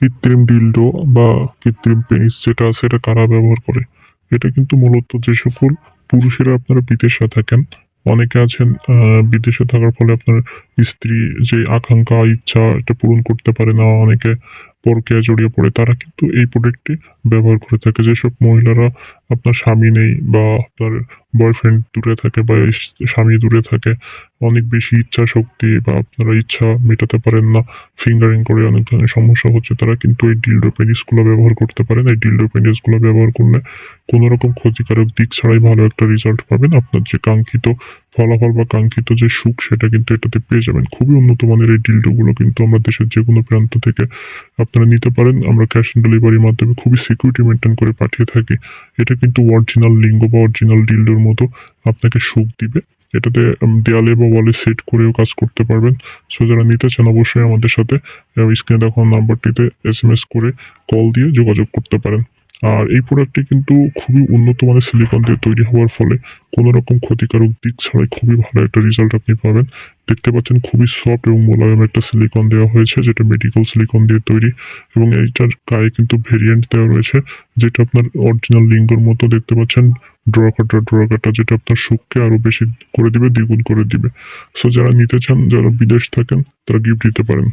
কৃত্রিম ডিলডো বা কৃত্রিম পেনিস যেটা আছে এটা কারা ব্যবহার করে? এটা কিন্তু মূলত যে সকল পুরুষেরা আপনারা বিদেশে থাকেন, অনেকে আছেন বিদেশে থাকার ফলে আপনার স্ত্রী যে আকাঙ্ক্ষা, ইচ্ছা এটা পূরণ করতে পারে না। অনেকে পরকীয়ায় জড়িয়ে পড়ে। তারা কিন্তু এই প্রোডাক্টটি ব্যবহার করে থাকে। যেসব মহিলারা আপনার স্বামী নেই বা আপনার বয়ফ্রেন্ড দূরে থাকে বা স্বামী দূরে থাকে, অনেক বেশি ইচ্ছা শক্তি বা আপনারা ইচ্ছা মেটাতে পারেন না, ফিঙ্গারিং করে অনেক ধরনের সমস্যা হচ্ছে, তারা কিন্তু এই ডিলডো পেনিস গুলো ব্যবহার করতে পারেন। এই ডিলডো পেনিস গুলো ব্যবহার করলে কোনো রকম ক্ষতিকারক দিক ছাড়াই ভালো একটা রেজাল্ট পাবেন। আপনার যে কাঙ্ক্ষিত ফলাফল বা কাঙ্ক্ষিত যে সুখ সেটা কিন্তু এটাতে পেয়ে যাবেন। খুবই উন্নত মানের এই ডিলডো গুলো কিন্তু আমরা দেশের যেকোনো প্রান্ত থেকে আপনারা নিতে পারেন। আমরা ক্যাশ অন ডেলিভারির মাধ্যমে খুবই সিকিউরিটি মেনটেন করে পাঠিয়ে থাকি। এটা কিন্তু অরিজিনাল লিঙ্গ বা অরিজিনাল ডিলডোর মতো আপনাকে সুখ দিবে। এটাতে দেয়ালে বা ওয়ালে সেট করেও কাজ করতে পারবেন। সো যারা নিতে চান অবশ্যই আমাদের সাথে স্ক্রিনে দেখানো নাম্বারটিতে এসএমএস করে কল দিয়ে যোগাযোগ করতে পারেন। আর এই প্রোডাক্টটি কিন্তু খুবই উন্নত মানের সিলিকন দিয়ে তৈরি হওয়ার ফলে কোনো রকম ক্ষতিকারক দিক ছাড়াই খুবই ভালো একটা রেজাল্ট আপনি পাবেন। দেখতে পাচ্ছেন খুবই সফট এবং মোলায়েম একটা সিলিকন দেওয়া হয়েছে, যেটা মেডিকেল সিলিকন দিয়ে তৈরি, এবং এইটার গায়ে কিন্তু ভেরিয়েন্ট দেওয়া রয়েছে যেটা আপনার অরিজিনাল লিঙ্গর মতো দেখতে পাচ্ছেন। ড্র কাটা যেটা আপনার সুখকে আরো বেশি করে দিবে, দ্বিগুণ করে দিবে। সো যারা নিতে চান, যারা বিদেশ থাকেন, তারা গিফট দিতে পারেন।